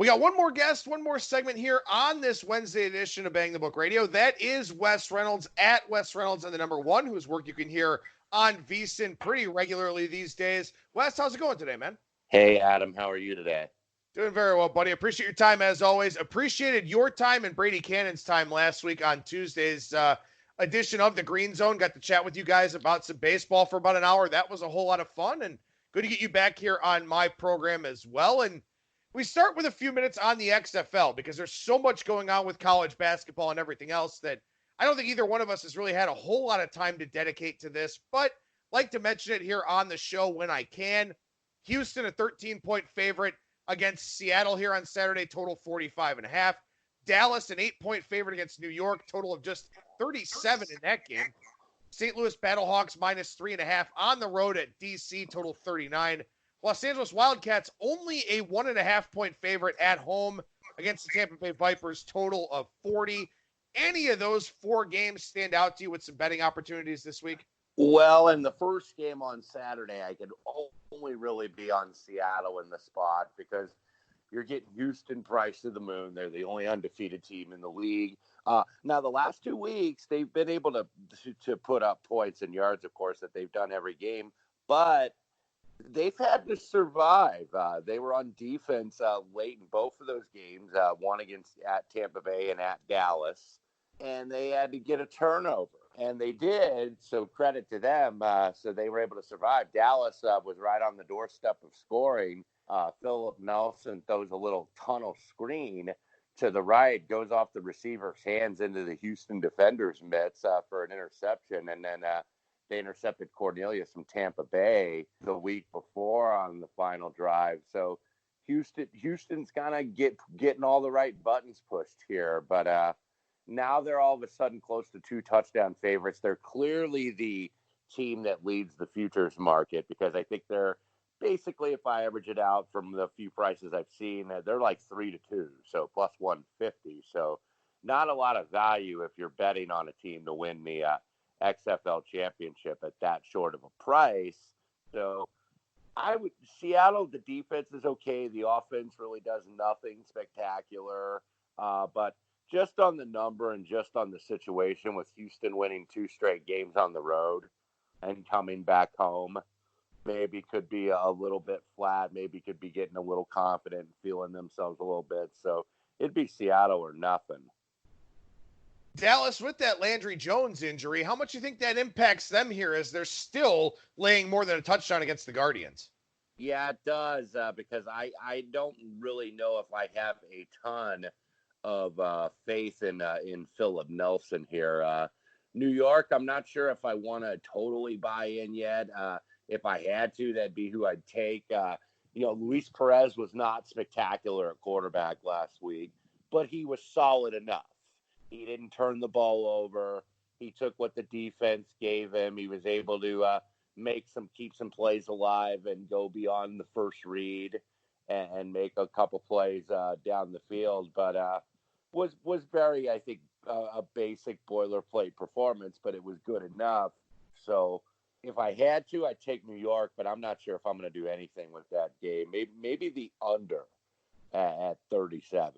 We got one more guest, one more segment here on this Wednesday edition of Bang the Book Radio. That is Wes Reynolds at Wes Reynolds and the number one, whose work you can hear on VSIN pretty regularly these days. Wes, how's it going today, man? Hey, Adam. How are you today? Doing very well, buddy. Appreciate your time as always. Appreciated your time and Brady Cannon's time last week on Tuesday's edition of the Green Zone. Got to chat with you guys about some baseball for about an hour. That was a whole lot of fun, and good to get you back here on my program as well. And we start with a few minutes on the XFL because there's so much going on with college basketball and everything else that I don't think either one of us has really had a whole lot of time to dedicate to this, but like to mention it here on the show when I can. Houston, a 13-point favorite against Seattle here on Saturday, total 45.5. Dallas, an 8-point favorite against New York, total of just 37 in that game. St. Louis Battlehawks minus 3.5 on the road at DC, total 39. Los Angeles Wildcats only a 1.5-point favorite at home against the Tampa Bay Vipers, total of 40. Any of those four games stand out to you with some betting opportunities this week? Well, in the first game on Saturday, I could only really be on Seattle in the spot because you're getting Houston priced to the moon. They're the only undefeated team in the league. Now, the last 2 weeks, they've been able to put up points and yards, of course, that they've done every game, but they've had to survive. They were on defense late in both of those games, one against at Tampa Bay and at Dallas, and they had to get a turnover, and they did, so credit to them. So they were able to survive. Dallas was right on the doorstep of scoring. Philip Nelson throws a little tunnel screen to the right, goes off the receiver's hands into the Houston defender's mitts for an interception, and then they intercepted Cornelius from Tampa Bay the week before on the final drive. So Houston's kind of getting all the right buttons pushed here. But now they're all of a sudden close to 2 touchdown favorites. They're clearly the team that leads the futures market because I think they're basically, if I average it out from the few prices I've seen, they're like 3-2, so plus 150. So not a lot of value if you're betting on a team to win the XFL championship at that short of a price. So Seattle, the defense is okay. The offense really does nothing spectacular. But just on the number and just on the situation with Houston winning 2 straight games on the road and coming back home, maybe could be a little bit flat, maybe could be getting a little confident, feeling themselves a little bit. So it'd be Seattle or nothing. Dallas, with that Landry Jones injury, how much do you think that impacts them here as they're still laying more than a touchdown against the Guardians? Yeah, it does, because I don't really know if I have a ton of faith in Philip Nelson here. New York, I'm not sure if I want to totally buy in yet. If I had to, that'd be who I'd take. Luis Perez was not spectacular at quarterback last week, but he was solid enough. He didn't turn the ball over. He took what the defense gave him. He was able to keep some plays alive and go beyond the first read and make a couple plays down the field. But was very, I think, a basic boilerplate performance, but it was good enough. So if I had to, I'd take New York, but I'm not sure if I'm going to do anything with that game. Maybe the under at 37.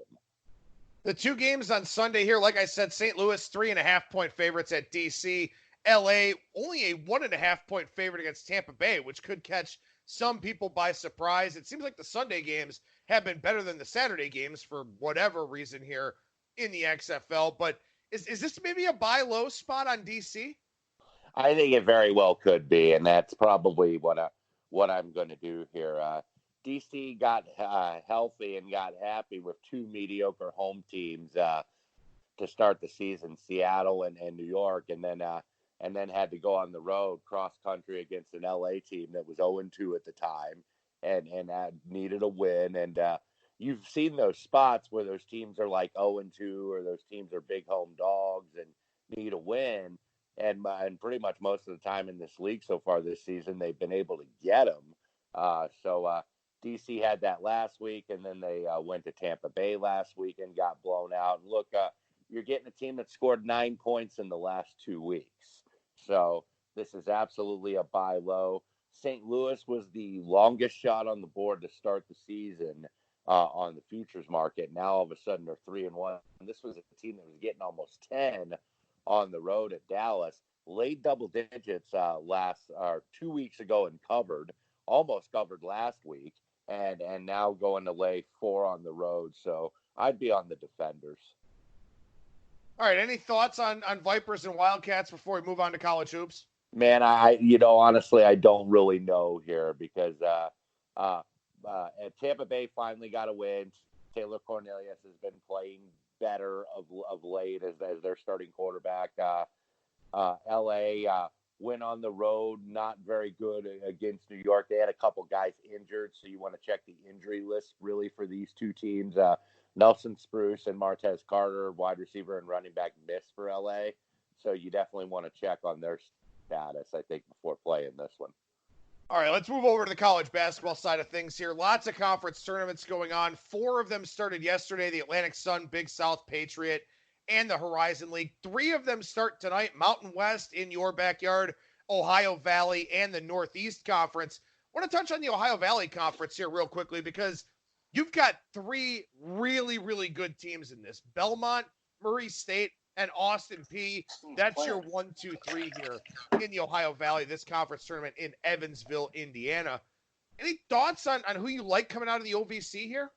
The 2 games on Sunday here, like I said, St. Louis, 3.5-point favorites at DC. LA, only a 1.5-point favorite against Tampa Bay, which could catch some people by surprise. It seems like the Sunday games have been better than the Saturday games for whatever reason here in the XFL. But is this maybe a buy low spot on DC? I think it very well could be, and that's probably what I'm going to do here. DC got healthy and got happy with 2 mediocre home teams to start the season, Seattle and New York, and then had to go on the road cross country against an LA team that was 0-2 at the time and needed a win. And you've seen those spots where those teams are like 0-2 or those teams are big home dogs and need a win. And pretty much most of the time in this league so far this season, they've been able to get them. So DC had that last week, and then they went to Tampa Bay last week and got blown out. And look, you're getting a team that scored 9 points in the last 2 weeks. So this is absolutely a buy low. St. Louis was the longest shot on the board to start the season on the futures market. Now all of a sudden they're 3-1. And this was a team that was getting almost 10 on the road at Dallas. Laid double digits 2 weeks ago and almost covered last week, and now going to lay 4 on the road. So I'd be on the defenders. All right, any thoughts on Vipers and Wildcats before we move on to college hoops? Man, honestly, I don't really know here because Tampa Bay finally got a win. Taylor Cornelius has been playing better of late as their starting quarterback. LA went on the road, not very good against New York. They had a couple guys injured, so you want to check the injury list really for these two teams. Nelson Spruce and Martez Carter, wide receiver and running back, missed for LA. So you definitely want to check on their status, I think, before playing this one. All right, let's move over to the college basketball side of things here. Lots of conference tournaments going on. 4 of them started yesterday, the Atlantic Sun, Big South Patriot, and the Horizon League. 3 of them start tonight, Mountain West in your backyard, Ohio Valley, and the Northeast Conference. I want to touch on the Ohio Valley Conference here real quickly because you've got 3 really, really good teams in this. Belmont, Murray State, and Austin P. That's your 1, 2, 3 here in the Ohio Valley, this conference tournament in Evansville, Indiana. Any thoughts on who you like coming out of the OVC here?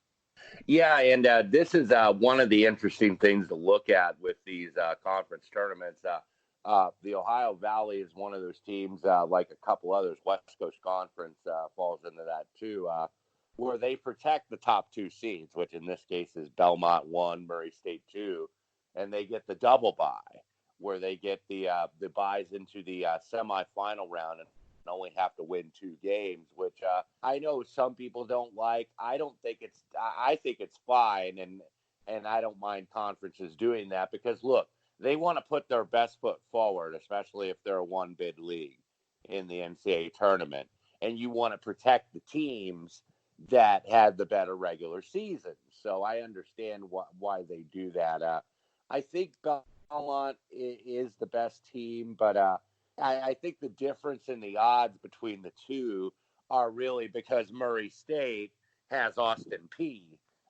Yeah, and this is one of the interesting things to look at with these conference tournaments. The Ohio Valley is one of those teams, like a couple others. West Coast Conference falls into that too, where they protect the top 2 seeds, which in this case is Belmont 1, Murray State 2, and they get the double bye, where they get the buys into the semifinal round and only have to win 2 games, which I know some people don't like. I think it's fine, and I don't mind conferences doing that because look, they want to put their best foot forward, especially if they're a 1-bid league in the NCAA tournament, and you want to protect the teams that had the better regular season. So I understand why they do that. I think Belmont is the best team, but I think the difference in the odds between the two are really because Murray State has Austin P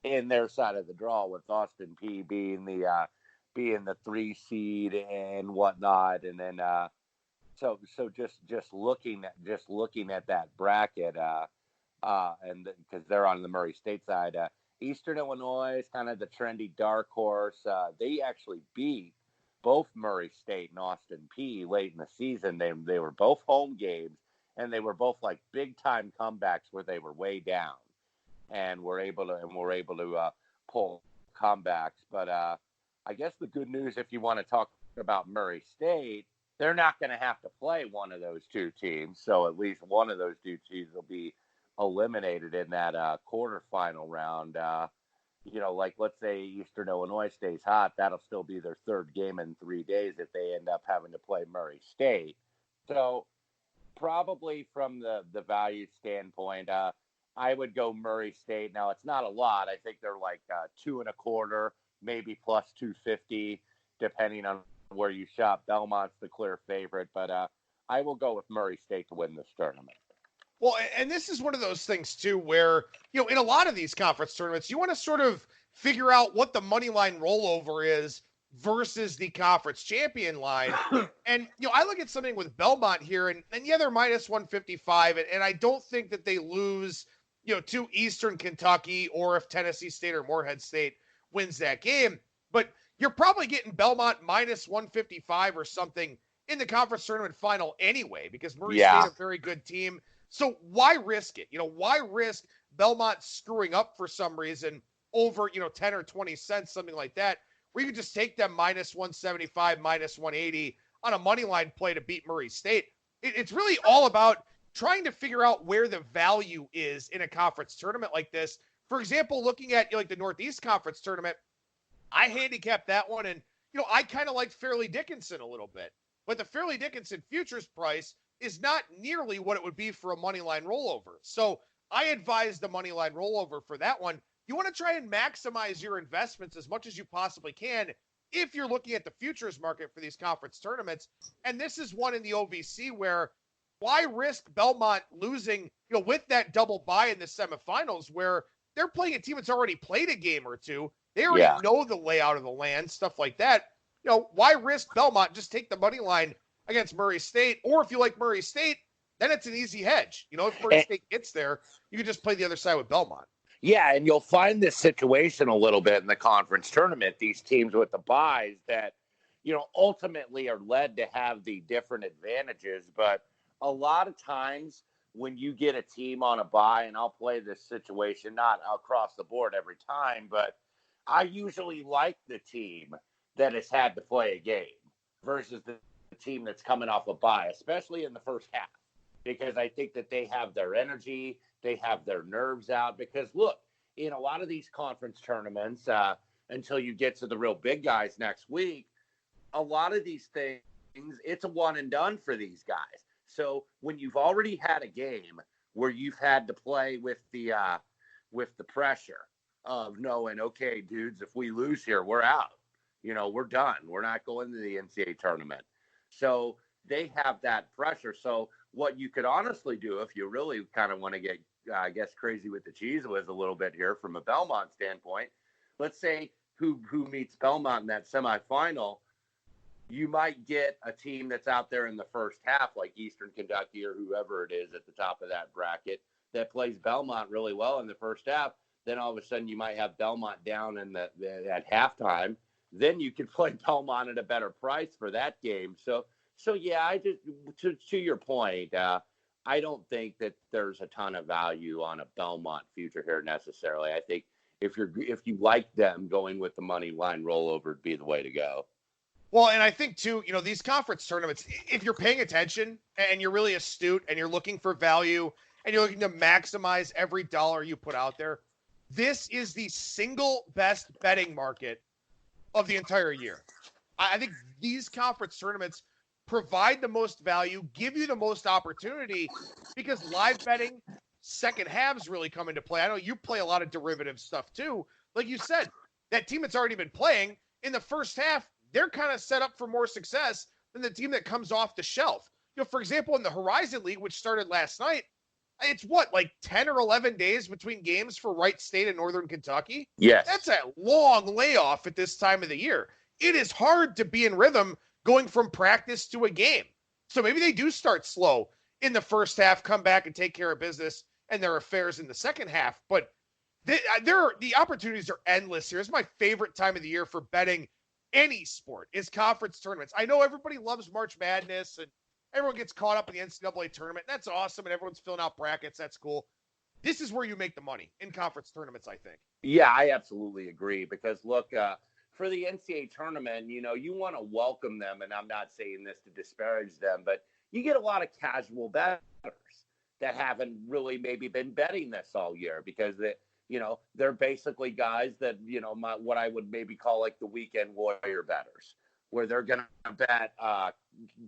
in their side of the draw, with Austin P being the 3 seed and whatnot, and then so just looking at that bracket, and because they're on the Murray State side, Eastern Illinois is kind of the trendy dark horse. They actually beat both Murray State and Austin P late in the season. They were both home games, and they were both like big time comebacks where they were way down, and were able to pull comebacks. But I guess the good news, if you want to talk about Murray State, they're not going to have to play one of those 2 teams. So at least one of those 2 teams will be eliminated in that quarterfinal round. Like let's say Eastern Illinois stays hot, that'll still be their 3rd game in 3 days if they end up having to play Murray State. So probably from the value standpoint, I would go Murray State. Now it's not a lot. I think they're like 2.25, maybe plus 250, depending on where you shop. Belmont's the clear favorite, but I will go with Murray State to win this tournament. Well, and this is one of those things, too, where, in a lot of these conference tournaments, you want to sort of figure out what the money line rollover is versus the conference champion line. And, I look at something with Belmont here, and yeah, they're minus 155, and I don't think that they lose, to Eastern Kentucky, or if Tennessee State or Morehead State wins that game. But you're probably getting Belmont minus 155 or something in the conference tournament final anyway, because Murray State a very good team. So why risk it? Why risk Belmont screwing up for some reason over, 10 or 20 cents, something like that, where you could just take them minus 175, minus 180 on a money line play to beat Murray State. It's really all about trying to figure out where the value is in a conference tournament like this. For example, looking at like the Northeast Conference tournament, I handicapped that one, and I kind of liked Fairleigh Dickinson a little bit, but the Fairleigh Dickinson futures price is not nearly what it would be for a money line rollover. So I advise the money line rollover for that one. You want to try and maximize your investments as much as you possibly can if you're looking at the futures market for these conference tournaments. And this is one in the OVC where why risk Belmont losing, with that double bye in the semifinals where they're playing a team that's already played a game or two. They already Yeah. know the layout of the land, stuff like that. Why risk Belmont? Just take the money line against Murray State. Or if you like Murray State, then it's an easy hedge. If Murray State gets there, you can just play the other side with Belmont. Yeah, and you'll find this situation a little bit in the conference tournament, these teams with the buys that, ultimately are led to have the different advantages. But a lot of times when you get a team on a buy, and I'll play this situation not across the board every time, but I usually like the team that has had to play a game versus the team that's coming off a bye, especially in the first half, because I think that they have their energy, they have their nerves out. Because look, in a lot of these conference tournaments, until you get to the real big guys next week, a lot of these things, it's a one and done for these guys. So when you've already had a game where you've had to play with the pressure of knowing, okay, dudes, if we lose here, we're out. We're done. We're not going to the NCAA tournament. So they have that pressure. So what you could honestly do, if you really kind of want to get, crazy with the cheese whiz a little bit here from a Belmont standpoint, let's say who meets Belmont in that semifinal, you might get a team that's out there in the first half, like Eastern Kentucky or whoever it is at the top of that bracket, that plays Belmont really well in the first half. Then all of a sudden you might have Belmont down at halftime. Then you could play Belmont at a better price for that game. So yeah, I just to your point, I don't think that there's a ton of value on a Belmont future here necessarily. I think if you like them, going with the money line rollover would be the way to go. Well, and I think, too, these conference tournaments, if you're paying attention and you're really astute and you're looking for value and you're looking to maximize every dollar you put out there, this is the single best betting market of the entire year. I think these conference tournaments provide the most value, give you the most opportunity, because live betting, second halves really come into play. I know you play a lot of derivative stuff, too. Like you said, that team that's already been playing in the first half, they're kind of set up for more success than the team that comes off the shelf. For example, in the Horizon League, which started last night, it's like 10 or 11 days between games for Wright State and Northern Kentucky? Yes. That's a long layoff at this time of the year. It is hard to be in rhythm going from practice to a game. So maybe they do start slow in the first half, come back and take care of business and their affairs in the second half. But the opportunities are endless here. It's my favorite time of the year for betting any sport is conference tournaments. I know everybody loves March Madness and everyone gets caught up in the NCAA tournament. That's awesome. And everyone's filling out brackets. That's cool. This is where you make the money in conference tournaments, I think. Yeah, I absolutely agree. Because look, for the NCAA tournament, you want to welcome them. And I'm not saying this to disparage them, but you get a lot of casual bettors that haven't really maybe been betting this all year, because they're basically guys that, what I would maybe call like the weekend warrior bettors, where they're going to bet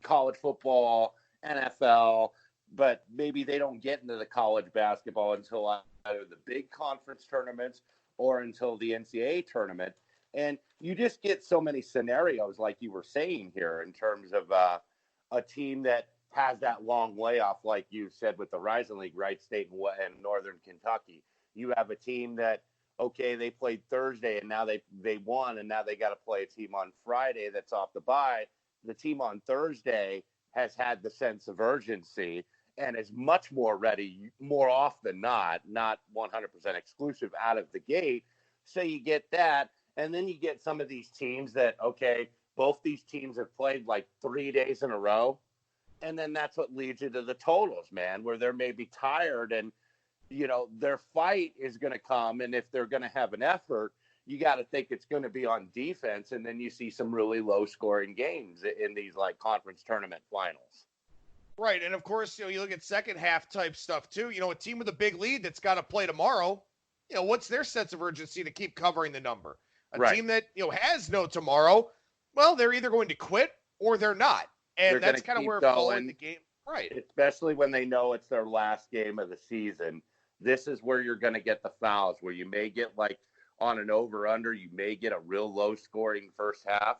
college football, NFL, but maybe they don't get into the college basketball until either the big conference tournaments or until the NCAA tournament. And you just get so many scenarios, like you were saying here, in terms of a team that has that long layoff, like you said, with the Horizon League, Wright State and Northern Kentucky. You have a team that, okay, they played Thursday and now they won, and now they got to play a team on Friday that's off the bye. The team on Thursday has had the sense of urgency and is much more ready, more often not 100% exclusive out of the gate. So you get that. And then you get some of these teams that, okay, both these teams have played like 3 days in a row. And then that's what leads you to the totals, man, where they're maybe tired and, their fight is going to come. And if they're going to have an effort, you got to think it's going to be on defense. And then you see some really low scoring games in these like conference tournament finals. Right. And of course, you look at second half type stuff too. A team with a big lead that's got to play tomorrow, what's their sense of urgency to keep covering the number? A team that, has no tomorrow, well, they're either going to quit or they're not. And that's kind of where it falls in the game. Right. Especially when they know it's their last game of the season. This is where you're going to get the fouls, where you may get like on an over-under, you may get a real low-scoring first half,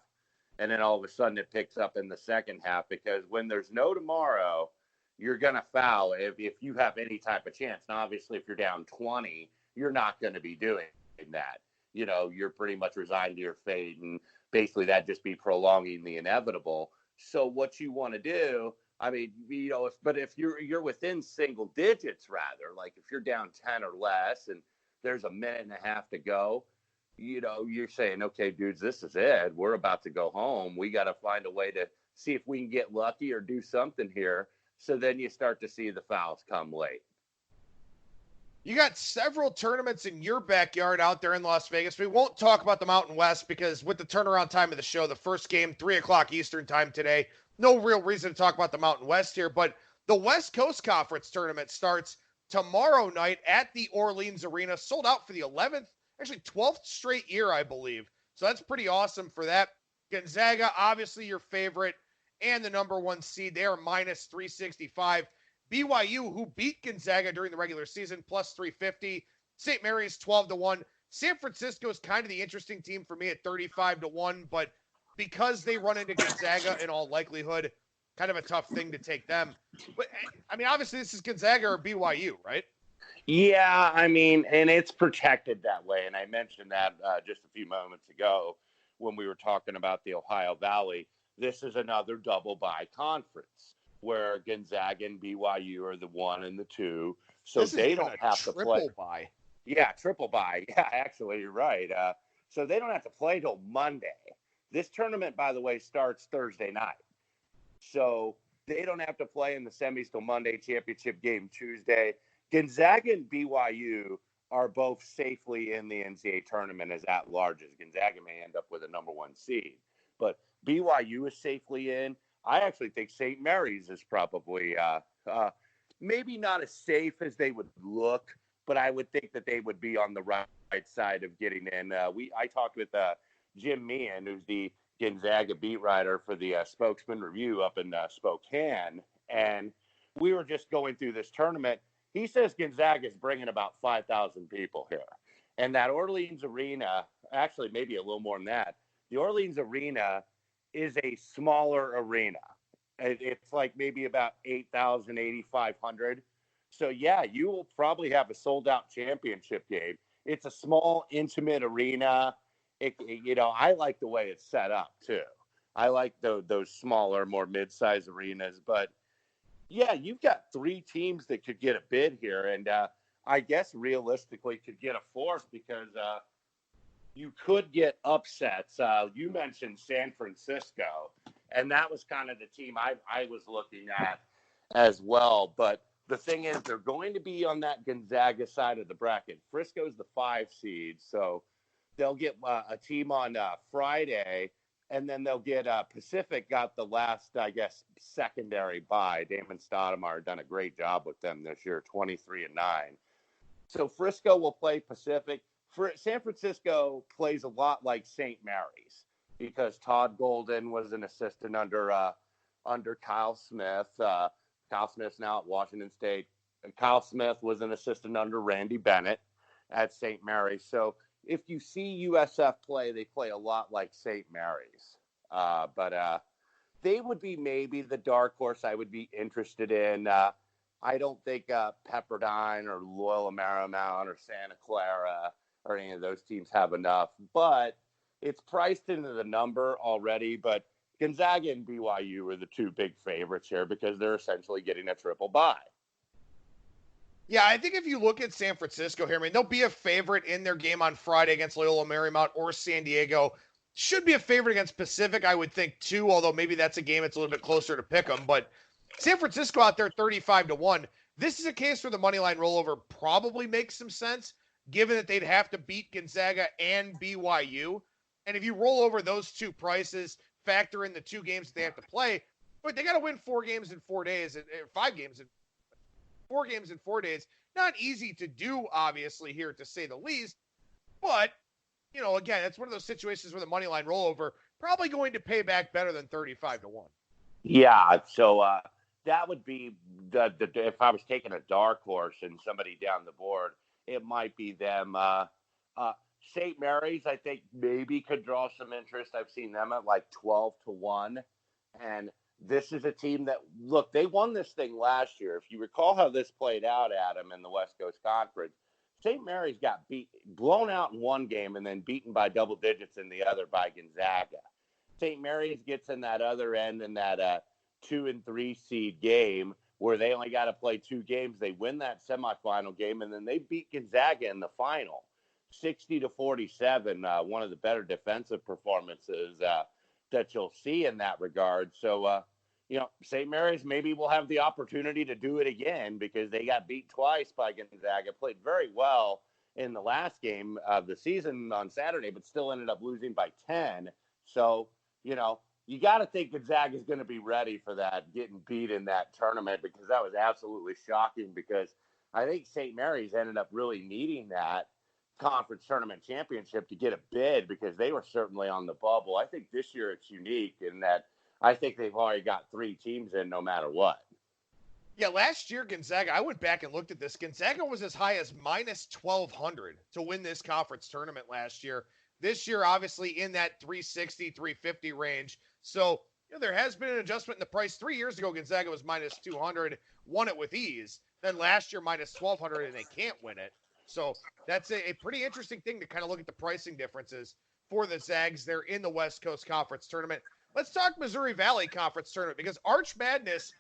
and then all of a sudden it picks up in the second half, because when there's no tomorrow, you're going to foul if you have any type of chance. Now, obviously, if you're down 20 you're not going to be doing that. You're pretty much resigned to your fate, and basically that just be prolonging the inevitable. So what you want to do, I mean, if you're within single digits, rather, like if you're down 10 or less and there's a minute and a half to go, you're saying, okay, dudes, this is it. We're about to go home. We got to find a way to see if we can get lucky or do something here. So then you start to see the fouls come late. You got several tournaments in your backyard out there in Las Vegas. We won't talk about the Mountain West because with the turnaround time of the show, the first game, 3 o'clock Eastern time today, no real reason to talk about the Mountain West here. But the West Coast Conference tournament starts tomorrow night at the Orleans Arena, sold out for the 11th, actually 12th straight year, I believe. So that's pretty awesome for that. Gonzaga, obviously your favorite and the number 1 seed. They are minus 365. BYU, who beat Gonzaga during the regular season, plus 350. St. Mary's 12-1. San Francisco is kind of the interesting team for me at 35-1, but because they run into Gonzaga in all likelihood, kind of a tough thing to take them. But I mean, obviously this is Gonzaga or BYU, right? Yeah, I mean, and it's protected that way. And I mentioned that just a few moments ago when we were talking about the Ohio Valley. This is another double bye conference where Gonzaga and BYU are the 1 and the 2. So they don't have to play. Triple bye. Yeah, triple bye. Yeah, actually, you're right. So they don't have to play till Monday. This tournament, by the way, starts Thursday night. So they don't have to play in the semis till Monday, championship game Tuesday. Gonzaga and BYU are both safely in the NCAA tournament as at-larges. Gonzaga may end up with a number 1 seed. But BYU is safely in. I actually think St. Mary's is probably maybe not as safe as they would look, but I would think that they would be on the right side of getting in. I talked with Jim Meehan, who's the Gonzaga beat writer for the Spokesman Review up in Spokane, and we were just going through this tournament. He says Gonzaga is bringing about 5,000 people here, and that Orleans Arena, actually maybe a little more than that, the Orleans Arena is a smaller arena. It's like maybe about 8,000, 8,500. So, yeah, you will probably have a sold-out championship game. It's a small, intimate arena. I like the way it's set up, too. I like those smaller, more mid-sized arenas. But, yeah, you've got 3 teams that could get a bid here. And I guess realistically could get a 4th because you could get upsets. You mentioned San Francisco, and that was kind of the team I was looking at as well. But the thing is, they're going to be on that Gonzaga side of the bracket. Frisco's the 5 seed, so they'll get a team on Friday, and then they'll get Pacific got the last, I guess, secondary bye. Damon Stoudemire done a great job with them this year, 23-9. So Frisco will play Pacific. San Francisco plays a lot like St. Mary's because Todd Golden was an assistant under Kyle Smith. Kyle Smith's now at Washington State. Kyle Smith was an assistant under Randy Bennett at St. Mary's. So if you see USF play, they play a lot like St. Mary's. But they would be maybe the dark horse I would be interested in. I don't think Pepperdine or Loyola Marymount or Santa Clara or any of those teams have enough, but it's priced into the number already. But Gonzaga and BYU are the 2 big favorites here because they're essentially getting a triple bye. Yeah, I think if you look at San Francisco here, I mean, they'll be a favorite in their game on Friday against Loyola Marymount or San Diego. Should be a favorite against Pacific, I would think, too, although maybe that's a game that's a little bit closer to pick them. But San Francisco out there 35-1. This is a case where the moneyline rollover probably makes some sense, given that they'd have to beat Gonzaga and BYU. And if you roll over those 2 prices, factor in the 2 games that they have to play, but they got to win 4 games in 4 days, 5 games in 4 games in 4 days. Not easy to do, obviously, here, to say the least. But, again, it's one of those situations where the moneyline rollover probably going to pay back better than 35-1. Yeah, so that would be if I was taking a dark horse and somebody down the board, it might be them. St. Mary's, I think, maybe could draw some interest. I've seen them at like 12-1. And this is a team that, look, they won this thing last year. If you recall how this played out, Adam, in the West Coast Conference, St. Mary's got blown out in one game and then beaten by double digits in the other by Gonzaga. St. Mary's gets in that other end in that 2 and 3 seed game where they only got to play 2 games. They win that semifinal game, and then they beat Gonzaga in the final, 60-47. One of the better defensive performances that you'll see in that regard. So, St. Mary's maybe will have the opportunity to do it again because they got beat twice by Gonzaga, played very well in the last game of the season on Saturday, but still ended up losing by 10. So, you got to think Gonzaga is going to be ready for that, getting beat in that tournament, because that was absolutely shocking, because I think St. Mary's ended up really needing that conference tournament championship to get a bid because they were certainly on the bubble. I think this year it's unique in that I think they've already got 3 teams in no matter what. Yeah, last year, Gonzaga, I went back and looked at this. Gonzaga was as high as minus 1,200 to win this conference tournament last year. This year, obviously, in that 360, 350 range. So, there has been an adjustment in the price. 3 years ago, Gonzaga was minus 200, won it with ease. Then last year, minus 1,200, and they can't win it. So that's a pretty interesting thing to kind of look at the pricing differences for the Zags. They're in the West Coast Conference Tournament. Let's talk Missouri Valley Conference Tournament, because Arch Madness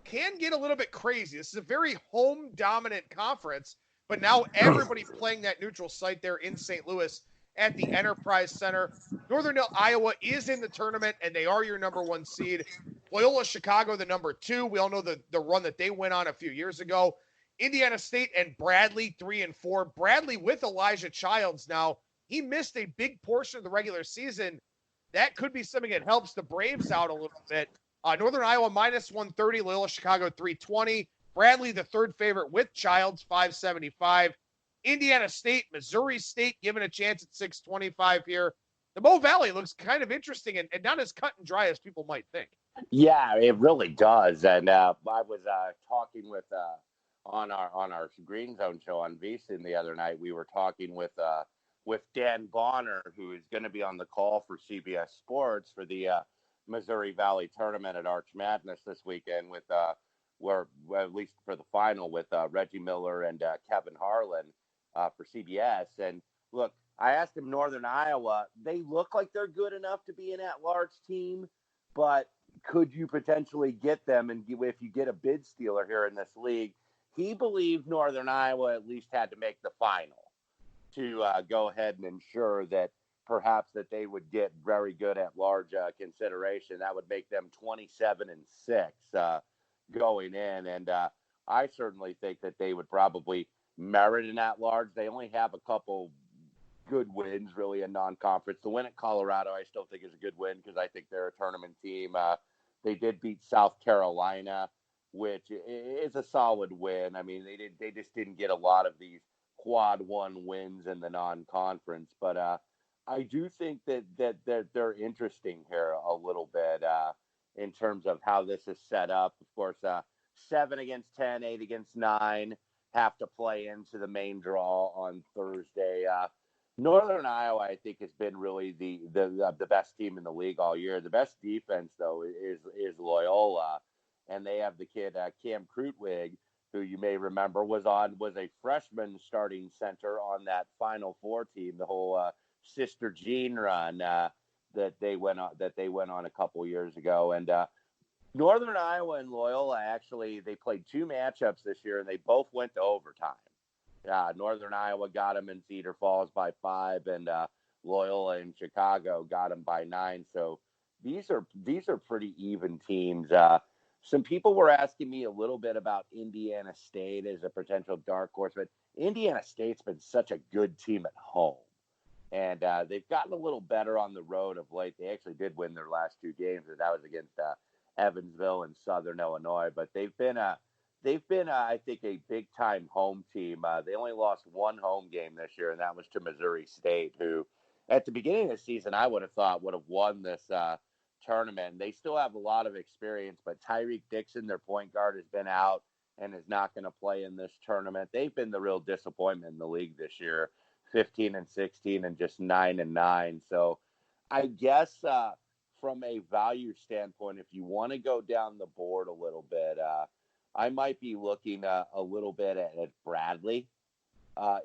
can get a little bit crazy. This is a very home-dominant conference, but now everybody playing that neutral site there in St. Louis at the Enterprise Center. Northern Iowa is in the tournament, and they are your number 1 seed. Loyola Chicago, the number 2. We all know the run that they went on a few years ago. Indiana State and Bradley, 3 and 4. Bradley with Elijah Childs now. He missed a big portion of the regular season. That could be something that helps the Braves out a little bit. Northern Iowa minus 130, Loyola Chicago 320. Bradley, the third favorite with Childs, 575. Indiana State, Missouri State given a chance at 625 here. The Mo Valley looks kind of interesting and not as cut and dry as people might think. Yeah, it really does. And I was talking with on our Green Zone show on VSIN the other night. We were talking with Dan Bonner, who is going to be on the call for CBS Sports for the Missouri Valley tournament at Arch Madness this weekend, with at least for the final, with Reggie Miller and Kevin Harlan for CBS. And look, I asked him, Northern Iowa, they look like they're good enough to be an at-large team, but could you potentially get them? And if you get a bid stealer here in this league, he believed Northern Iowa at least had to make the final to go ahead and ensure that perhaps that they would get very good at large consideration. That would make them 27-6 going in. And I certainly think that they would probably merit an at large. They only have a couple good wins really in non-conference. The win at Colorado, I still think is a good win because I think they're a tournament team. They did beat South Carolina, which is a solid win. I mean, they just didn't get a lot of these quad 1 wins in the non-conference, but I do think that they're interesting here a little bit in terms of how this is set up. Of course, 7 against 10, 8 against 9 have to play into the main draw on Thursday. Northern Iowa, I think, has been really the best team in the league all year. The best defense, though, is Loyola, and they have the kid Cam Krutwig, who you may remember was a freshman starting center on that Final Four team, the whole Sister Jean run that they went on a couple years ago. And Northern Iowa and Loyola, actually, they played 2 matchups this year, and they both went to overtime. Northern Iowa got them in Cedar Falls by 5, and Loyola in Chicago got them by 9. So these are pretty even teams. Some people were asking me a little bit about Indiana State as a potential dark horse, but Indiana State's been such a good team at home, and they've gotten a little better on the road of late. They actually did win their last 2 games, and that was against Evansville and Southern Illinois. But they've been I think, a big-time home team. They only lost 1 home game this year, and that was to Missouri State, who at the beginning of the season I would have thought would have won this tournament. They still have a lot of experience, but Tyreek Dixon, their point guard, has been out and is not going to play in this tournament. They've been the real disappointment in the league this year, 15-16 and just 9-9. So I guess from a value standpoint, if you want to go down the board a little bit, I might be looking a little bit at Bradley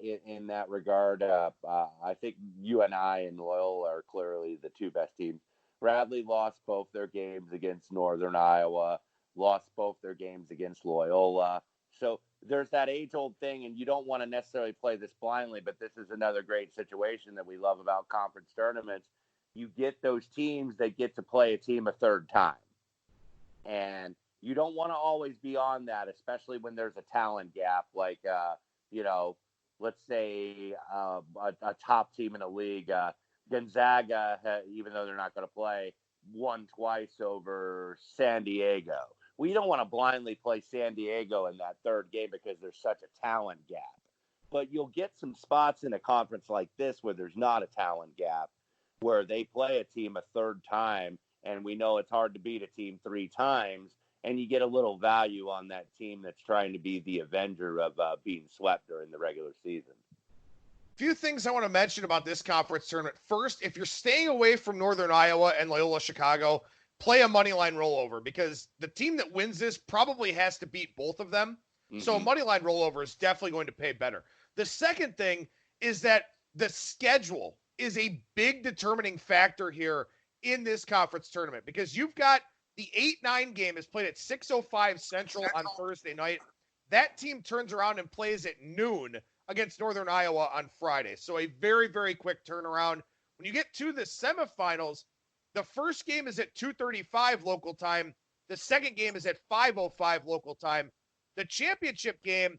in that regard. I think UNI and Loyola are clearly the two best teams. Bradley lost both their games against Northern Iowa, lost both their games against Loyola. So there's that age-old thing, and you don't want to necessarily play this blindly, but this is another great situation that we love about conference tournaments. You get those teams that get to play a team a third time. And you don't want to always be on that, especially when there's a talent gap, like, let's say a top team in a league. Gonzaga, even though they're not going to play, won twice over San Diego. Well, you don't want to blindly play San Diego in that third game because there's such a talent gap. But you'll get some spots in a conference like this where there's not a talent gap, where they play a team a third time, and we know it's hard to beat a team three times, and you get a little value on that team that's trying to be the avenger of being swept during the regular season. Few things I want to mention about this conference tournament. First, if you're staying away from Northern Iowa and Loyola Chicago, play a money line rollover, because the team that wins this probably has to beat both of them. Mm-hmm. So a money line rollover is definitely going to pay better. The second thing is that the schedule is a big determining factor here in this conference tournament, because you've got the 8-9 game is played at 6:05 Central on Thursday night. That team turns around and plays at noon against Northern Iowa on Friday. So a very, very quick turnaround. When you get to the semifinals, the first game is at 2:35 local time. The second game is at 5:05 local time. The championship game,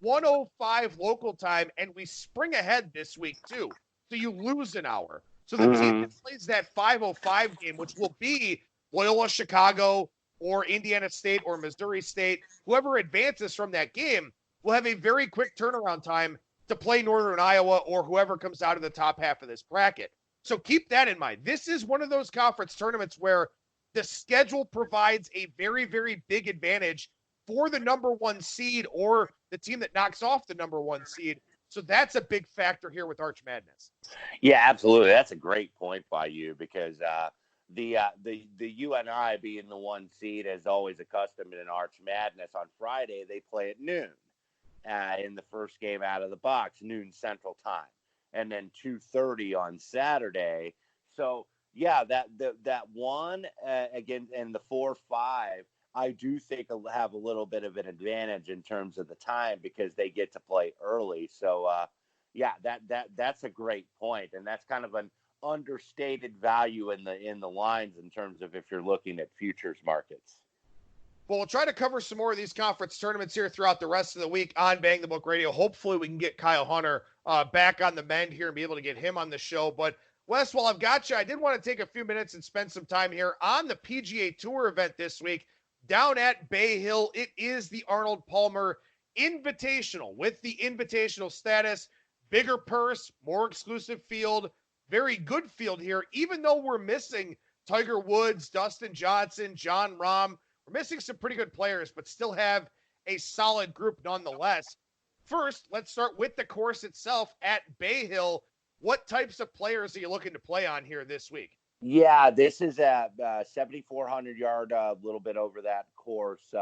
1:05 local time, and we spring ahead this week too. So you lose an hour. So the team that plays that 5:05 game, which will be Loyola Chicago or Indiana State or Missouri State, whoever advances from that game will have a very quick turnaround time to play Northern Iowa or whoever comes out of the top half of this bracket. So keep that in mind. This is one of those conference tournaments where the schedule provides a very, very big advantage for the number one seed or the team that knocks off the number one seed. So that's a big factor here with Arch Madness. Yeah, absolutely. That's a great point by you, because the UNI being the one seed, as always accustomed in Arch Madness, on Friday they play at noon in the first game out of the box, noon Central Time, and then 2:30 on Saturday. So yeah, that one again, and the 4-5, I do think will have a little bit of an advantage in terms of the time, because they get to play early. So yeah, that's a great point, and that's kind of an understated value in the lines in terms of if you're looking at futures markets. Well, we'll try to cover some more of these conference tournaments here throughout the rest of the week on Bang the Book Radio. Hopefully we can get Kyle Hunter back on the mend here and be able to get him on the show. But Wes, while I've got you, I did want to take a few minutes and spend some time here on the PGA Tour event this week down at Bay Hill. It is the Arnold Palmer Invitational, with the invitational status, bigger purse, more exclusive field, very good field here, even though we're missing Tiger Woods, Dustin Johnson, Jon Rahm. We're missing some pretty good players, but still have a solid group nonetheless. First, let's start with the course itself at Bay Hill. What types of players are you looking to play on here this week? Yeah, this is a 7,400 yard, a little bit over that course.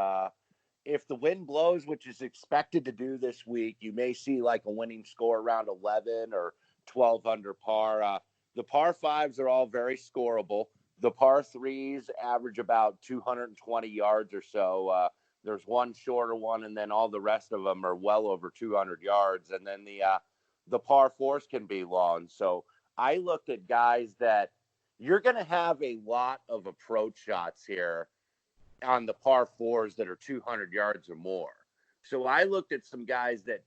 If the wind blows, which is expected to do this week, you may see like a winning score around 11 or 12 under par. The par fives are all very scoreable. The par threes average about 220 yards or so. There's one shorter one, and then all the rest of them are well over 200 yards. And then the par fours can be long. So I looked at guys that you're going to have a lot of approach shots here on the par fours that are 200 yards or more. So I looked at some guys that,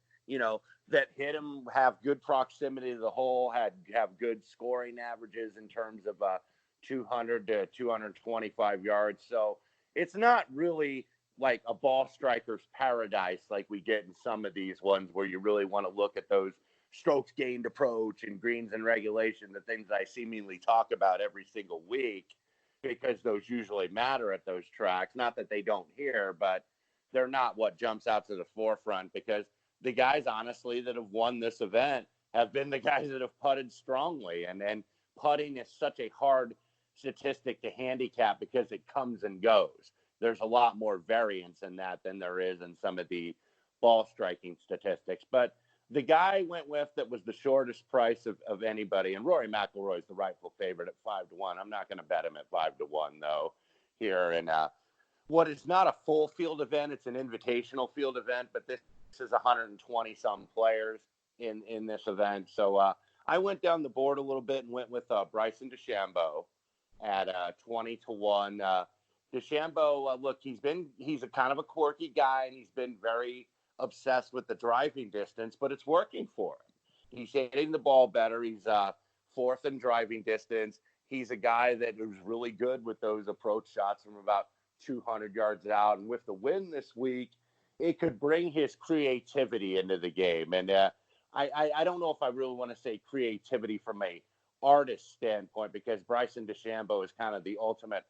that hit them, have good proximity to the hole, have good scoring averages in terms of 200 to 225 yards. So it's not really like a ball striker's paradise like we get in some of these ones where you really want to look at those strokes gained approach and greens and regulation, the things I seemingly talk about every single week, because those usually matter at those tracks. Not that they don't here, but they're not what jumps out to the forefront, because the guys, honestly, that have won this event have been the guys that have putted strongly. And putting is such a hard statistic to handicap because it comes and goes. There's a lot more variance in that than there is in some of the ball striking statistics. But The guy I went with that was the shortest price of anybody, and Rory McIlroy is the rightful favorite at 5-1. I'm not going to bet him at 5-1 though here. And what is not a full field event, it's an invitational field event, but this is 120 some players in this event. So I went down the board a little bit and went with Bryson DeChambeau at 20-1. DeChambeau, look, he's a kind of a quirky guy, and he's been very obsessed with the driving distance, but it's working for him. He's hitting the ball better. He's fourth in driving distance. He's a guy that is really good with those approach shots from about 200 yards out. And with the win this week, it could bring his creativity into the game. And I don't know if I really want to say creativity from a artist standpoint, because Bryson DeChambeau is kind of the ultimate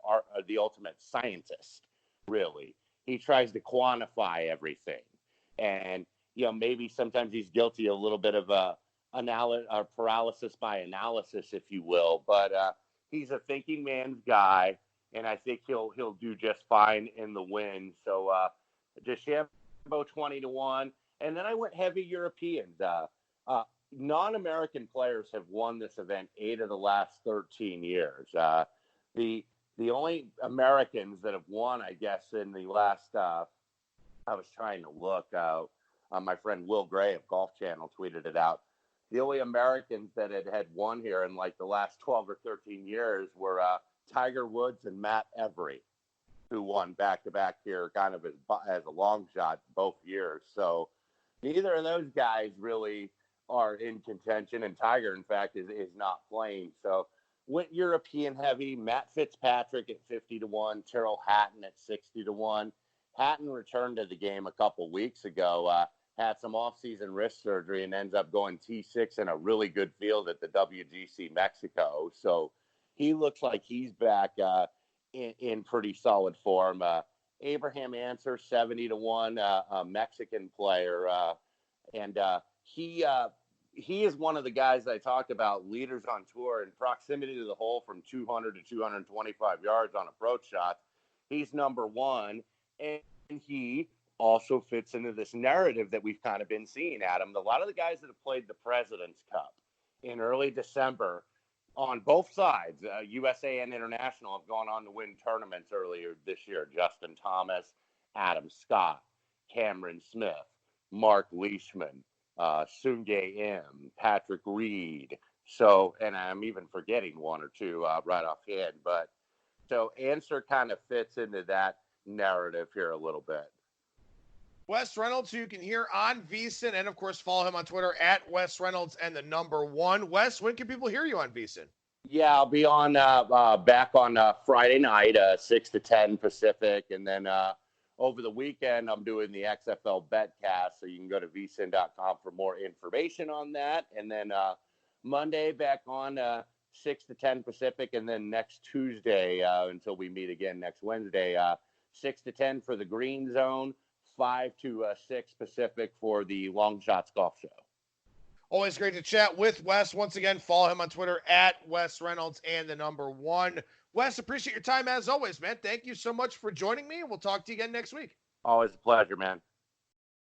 scientist, really. He tries to quantify everything. And, maybe sometimes he's guilty a little bit of paralysis by analysis, if you will. But he's a thinking man's guy, and I think he'll do just fine in the win. So DeChambeau 20-1. And then I went heavy Europeans. Non-American players have won this event 8 of the last 13 years. The only Americans that have won, I guess, in the last I was trying to look. My friend Will Gray of Golf Channel tweeted it out. The only Americans that had won here in like the last 12 or 13 years were Tiger Woods and Matt Every, who won back-to-back here kind of as a long shot both years. So neither of those guys really are in contention, and Tiger, in fact, is not playing. So went European heavy. Matt Fitzpatrick at 50-1, Tyrrell Hatton at 60-1. Hatton returned to the game a couple weeks ago, had some off-season wrist surgery, and ends up going T6 in a really good field at the WGC Mexico. So he looks like he's back in pretty solid form. Abraham Answer, 70-1, a Mexican player. And he is one of the guys I talked about, leaders on tour in proximity to the hole from 200 to 225 yards on approach shots. He's number one. And he also fits into this narrative that we've kind of been seeing, Adam. A lot of the guys that have played the President's Cup in early December on both sides, USA and international, have gone on to win tournaments earlier this year. Justin Thomas, Adam Scott, Cameron Smith, Mark Leishman, Sungjae Im, Patrick Reed. So, and I'm even forgetting one or two right offhand. But so Answer kind of fits into that narrative here a little bit. Wes Reynolds, who you can hear on VSIN, and of course follow him on Twitter at Wes Reynolds and the number 1. Wes, when can people hear you on VSIN? Yeah, I'll be on back on Friday night, 6 to 10 Pacific, and then over the weekend I'm doing the XFL Betcast, so you can go to vsin.com for more information on that. And then Monday back on 6 to 10 Pacific, and then next Tuesday until we meet again next Wednesday, 6 to 10 for the Green Zone, 5 to 6 Pacific for the Long Shots Golf Show. Always great to chat with Wes. Once again, follow him on Twitter at Wes Reynolds and the number 1. Wes, appreciate your time as always, man. Thank you so much for joining me, and we'll talk to you again next week. Always a pleasure, man.